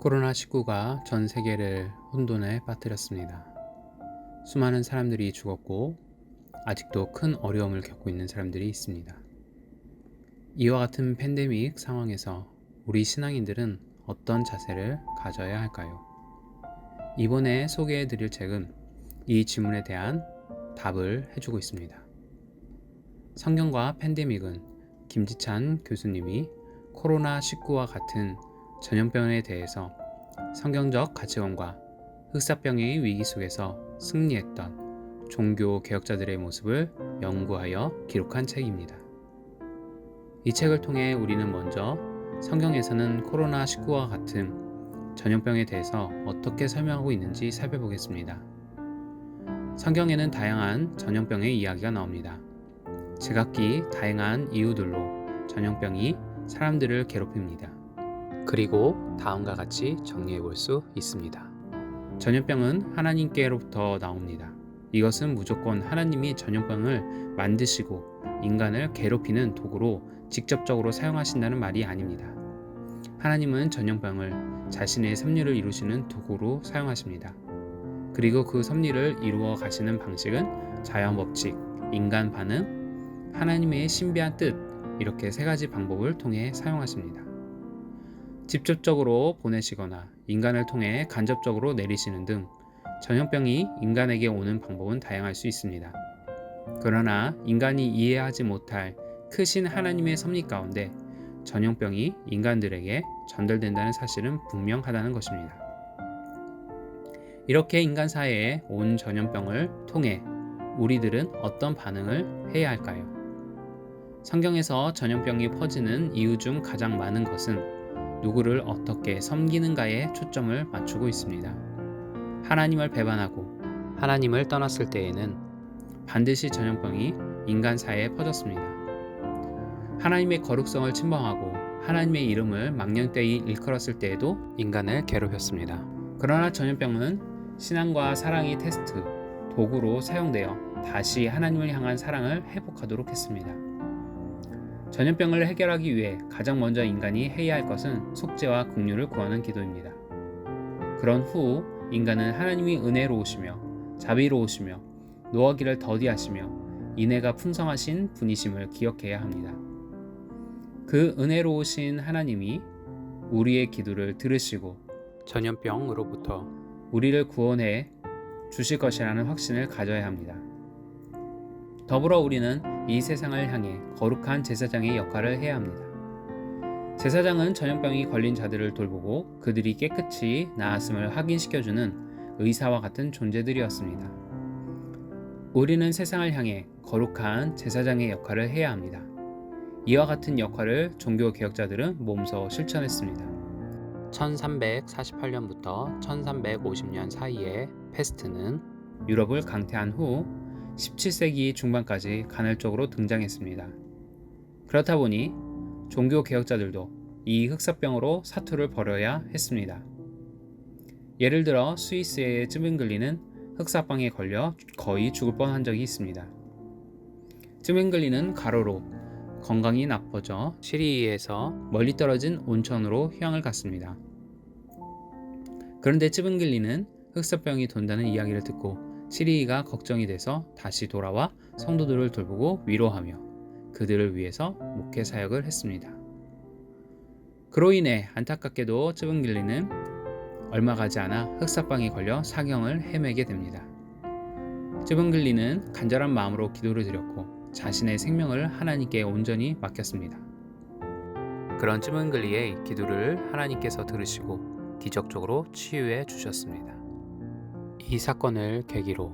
코로나19가 전 세계를 혼돈에 빠뜨렸습니다. 수많은 사람들이 죽었고 아직도 큰 어려움을 겪고 있는 사람들이 있습니다. 이와 같은 팬데믹 상황에서 우리 신앙인들은 어떤 자세를 가져야 할까요? 이번에 소개해 드릴 책은 이 질문에 대한 답을 해주고 있습니다. 성경과 팬데믹은 김지찬 교수님이 코로나19와 같은 전염병에 대해서 성경적 가치관과 흑사병의 위기 속에서 승리했던 종교 개혁자들의 모습을 연구하여 기록한 책입니다. 이 책을 통해 우리는 먼저 성경에서는 코로나19와 같은 전염병에 대해서 어떻게 설명하고 있는지 살펴보겠습니다. 성경에는 다양한 전염병의 이야기가 나옵니다. 제각기 다양한 이유들로 전염병이 사람들을 괴롭힙니다. 그리고 다음과 같이 정리해 볼 수 있습니다. 전염병은 하나님께로부터 나옵니다. 이것은 무조건 하나님이 전염병을 만드시고 인간을 괴롭히는 도구로 직접적으로 사용하신다는 말이 아닙니다. 하나님은 전염병을 자신의 섭리를 이루시는 도구로 사용하십니다. 그리고 그 섭리를 이루어 가시는 방식은 자연 법칙, 인간 반응, 하나님의 신비한 뜻, 이렇게 세 가지 방법을 통해 사용하십니다. 직접적으로 보내시거나 인간을 통해 간접적으로 내리시는 등 전염병이 인간에게 오는 방법은 다양할 수 있습니다. 그러나 인간이 이해하지 못할 크신 하나님의 섭리 가운데 전염병이 인간들에게 전달된다는 사실은 분명하다는 것입니다. 이렇게 인간 사회에 온 전염병을 통해 우리들은 어떤 반응을 해야 할까요? 성경에서 전염병이 퍼지는 이유 중 가장 많은 것은 누구를 어떻게 섬기는가에 초점을 맞추고 있습니다. 하나님을 배반하고 하나님을 떠났을 때에는 반드시 전염병이 인간 사회에 퍼졌습니다. 하나님의 거룩성을 침범하고 하나님의 이름을 망령되이 일컬었을 때에도 인간을 괴롭혔습니다. 그러나 전염병은 신앙과 사랑이 테스트, 도구로 사용되어 다시 하나님을 향한 사랑을 회복하도록 했습니다. 전염병을 해결하기 위해 가장 먼저 인간이 해야 할 것은 속죄와 긍휼을 구하는 기도입니다. 그런 후 인간은 하나님이 은혜로우시며 자비로우시며 노하기를 더디하시며 인애가 풍성하신 분이심을 기억해야 합니다. 그 은혜로우신 하나님이 우리의 기도를 들으시고 전염병으로부터 우리를 구원해 주실 것이라는 확신을 가져야 합니다. 더불어 우리는 이 세상을 향해 거룩한 제사장의 역할을 해야 합니다. 제사장은 전염병이 걸린 자들을 돌보고 그들이 깨끗이 나았음을 확인시켜주는 의사와 같은 존재들이었습니다. 우리는 세상을 향해 거룩한 제사장의 역할을 해야 합니다. 이와 같은 역할을 종교 개혁자들은 몸소 실천했습니다. 1348년부터 1350년 사이에 페스트는 유럽을 강태한 후 17세기 중반까지 간헐적으로 등장했습니다. 그렇다 보니 종교 개혁자들도 이 흑사병으로 사투를 벌여야 했습니다. 예를 들어 스위스의 쯔빙글리는 흑사병에 걸려 거의 죽을 뻔한 적이 있습니다. 쯔빙글리는 가로로 건강이 나빠져 시리히에서 멀리 떨어진 온천으로 휴양을 갔습니다. 그런데 쯔빙글리는 흑사병이 돈다는 이야기를 듣고 시리히가 걱정이 돼서 다시 돌아와 성도들을 돌보고 위로하며 그들을 위해서 목회 사역을 했습니다. 그로 인해 안타깝게도 쯔빙글리는 얼마 가지 않아 흑사병에 걸려 사경을 헤매게 됩니다. 쯔빙글리는 간절한 마음으로 기도를 드렸고 자신의 생명을 하나님께 온전히 맡겼습니다. 그런 쯔빙글리의 기도를 하나님께서 들으시고 기적적으로 치유해 주셨습니다. 이 사건을 계기로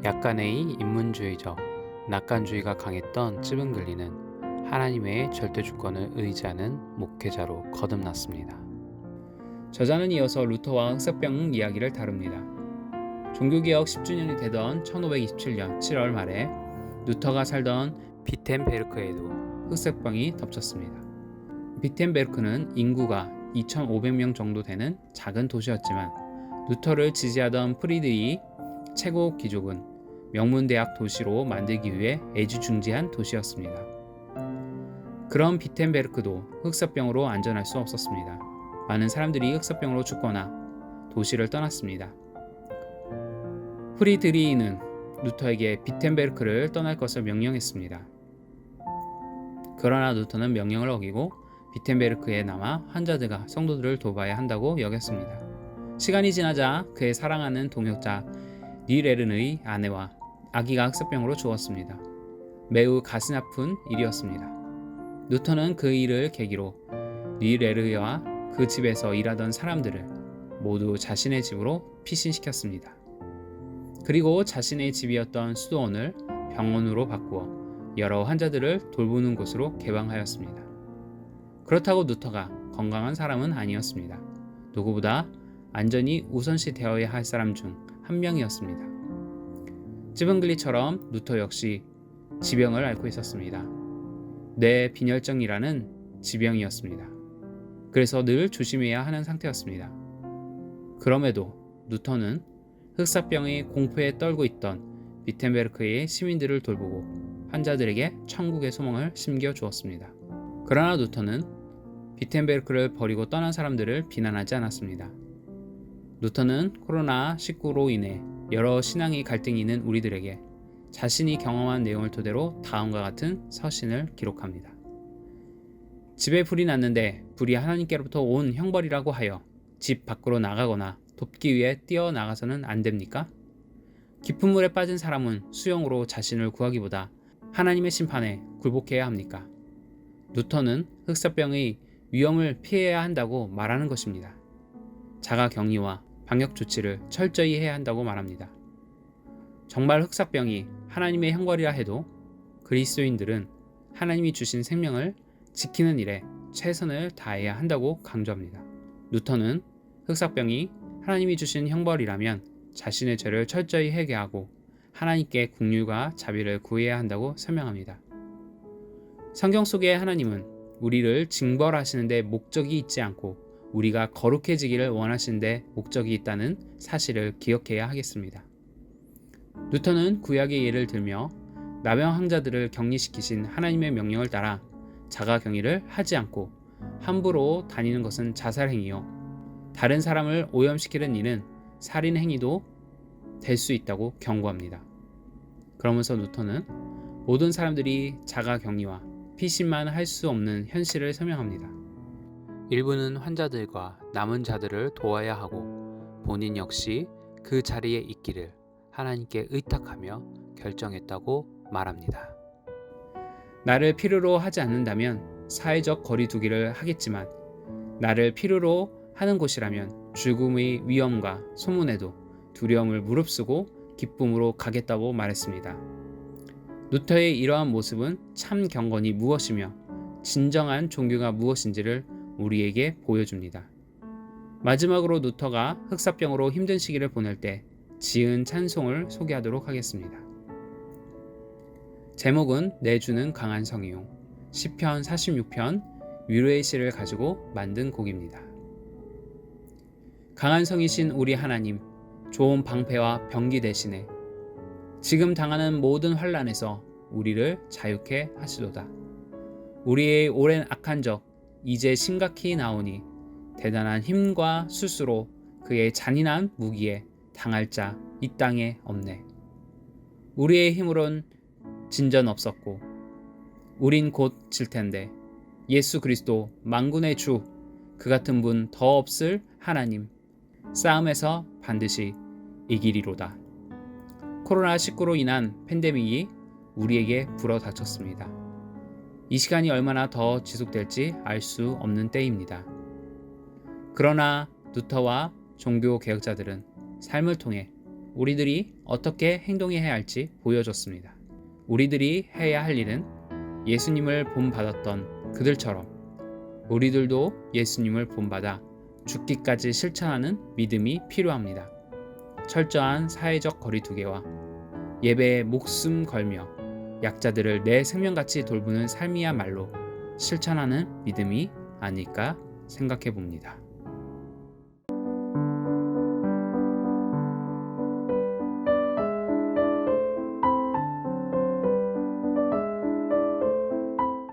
약간의 인문주의적 낙관주의가 강했던 쯔빙글리는 하나님의 절대 주권을 의지하는 목회자로 거듭났습니다. 저자는 이어서 루터와 흑사병 이야기를 다룹니다. 종교개혁 10주년이 되던 1527년 7월 말에 루터가 살던 비텐베르크에도 흑사병이 덮쳤습니다. 비텐베르크는 인구가 2,500명 정도 되는 작은 도시였지만 루터를 지지하던 프리드리 최고 귀족은 명문대학 도시로 만들기 위해 애지중지한 도시였습니다. 그런 비텐베르크도 흑사병으로 안전할 수 없었습니다. 많은 사람들이 흑사병으로 죽거나 도시를 떠났습니다. 프리드리히는 루터에게 비텐베르크를 떠날 것을 명령했습니다. 그러나 루터는 명령을 어기고 비텐베르크에 남아 환자들과 성도들을 돌봐야 한다고 여겼습니다. 시간이 지나자 그의 사랑하는 동역자 니레른의 아내와 아기가 흑사병으로 죽었습니다. 매우 가슴 아픈 일이었습니다. 루터는 그 일을 계기로 니레르와 그 집에서 일하던 사람들을 모두 자신의 집으로 피신시켰습니다. 그리고 자신의 집이었던 수도원을 병원으로 바꾸어 여러 환자들을 돌보는 곳으로 개방하였습니다. 그렇다고 루터가 건강한 사람은 아니었습니다. 누구보다 안전이 우선시 되어야 할 사람 중 한 명이었습니다. 찌븐글리처럼 루터 역시 지병을 앓고 있었습니다. 뇌빈혈증이라는 지병이었습니다. 그래서 늘 조심해야 하는 상태였습니다. 그럼에도 루터는 흑사병의 공포에 떨고 있던 비텐베르크의 시민들을 돌보고 환자들에게 천국의 소망을 심겨주었습니다. 그러나 루터는 비텐베르크를 버리고 떠난 사람들을 비난하지 않았습니다. 루터는 코로나19로 인해 여러 신앙의 갈등이 있는 우리들에게 자신이 경험한 내용을 토대로 다음과 같은 서신을 기록합니다. 집에 불이 났는데 불이 하나님께로부터 온 형벌이라고 하여 집 밖으로 나가거나 돕기 위해 뛰어나가서는 안 됩니까? 깊은 물에 빠진 사람은 수영으로 자신을 구하기보다 하나님의 심판에 굴복해야 합니까? 루터는 흑사병의 위험을 피해야 한다고 말하는 것입니다. 자가 격리와 방역 조치를 철저히 해야 한다고 말합니다. 정말 흑사병이 하나님의 형벌이라 해도 그리스도인들은 하나님이 주신 생명을 지키는 일에 최선을 다해야 한다고 강조합니다. 루터는 흑사병이 하나님이 주신 형벌이라면 자신의 죄를 철저히 회개하고 하나님께 긍휼과 자비를 구해야 한다고 설명합니다. 성경 속의 하나님은 우리를 징벌하시는 데 목적이 있지 않고 우리가 거룩해지기를 원하시는 데 목적이 있다는 사실을 기억해야 하겠습니다. 루터는 구약의 예를 들며 나병 환자들을 격리시키신 하나님의 명령을 따라 자가 격리를 하지 않고 함부로 다니는 것은 자살 행위요, 다른 사람을 오염시키는 일은 살인 행위도 될 수 있다고 경고합니다. 그러면서 루터는 모든 사람들이 자가 격리와 피신만 할 수 없는 현실을 설명합니다. 일부는 환자들과 남은 자들을 도와야 하고 본인 역시 그 자리에 있기를 하나님께 의탁하며 결정했다고 말합니다. 나를 필요로 하지 않는다면 사회적 거리 두기를 하겠지만 나를 필요로 하는 곳이라면 죽음의 위험과 소문에도 두려움을 무릅쓰고 기쁨으로 가겠다고 말했습니다. 루터의 이러한 모습은 참 경건이 무엇이며 진정한 종교가 무엇인지를 우리에게 보여줍니다. 마지막으로 루터가 흑사병으로 힘든 시기를 보낼 때 지은 찬송을 소개하도록 하겠습니다. 제목은 내주는 강한 성이요, 시편 46편 위로의 시를 가지고 만든 곡입니다. 강한 성이신 우리 하나님, 좋은 방패와 병기 대신에 지금 당하는 모든 환난에서 우리를 자유케 하시도다. 우리의 오랜 악한 적 이제 심각히 나오니 대단한 힘과 수수로 그의 잔인한 무기에 당할 자 이 땅에 없네. 우리의 힘으론 진전 없었고 우린 곧 질 텐데 예수 그리스도 만군의 주, 그 같은 분 더 없을 하나님, 싸움에서 반드시 이기리로다. 코로나19로 인한 팬데믹이 우리에게 불어닥쳤습니다. 이 시간이 얼마나 더 지속될지 알 수 없는 때입니다. 그러나 루터와 종교 개혁자들은 삶을 통해 우리들이 어떻게 행동해야 할지 보여줬습니다. 우리들이 해야 할 일은 예수님을 본받았던 그들처럼 우리들도 예수님을 본받아 죽기까지 실천하는 믿음이 필요합니다. 철저한 사회적 거리두기와 예배에 목숨 걸며 약자들을 내 생명같이 돌보는 삶이야말로 실천하는 믿음이 아닐까 생각해 봅니다.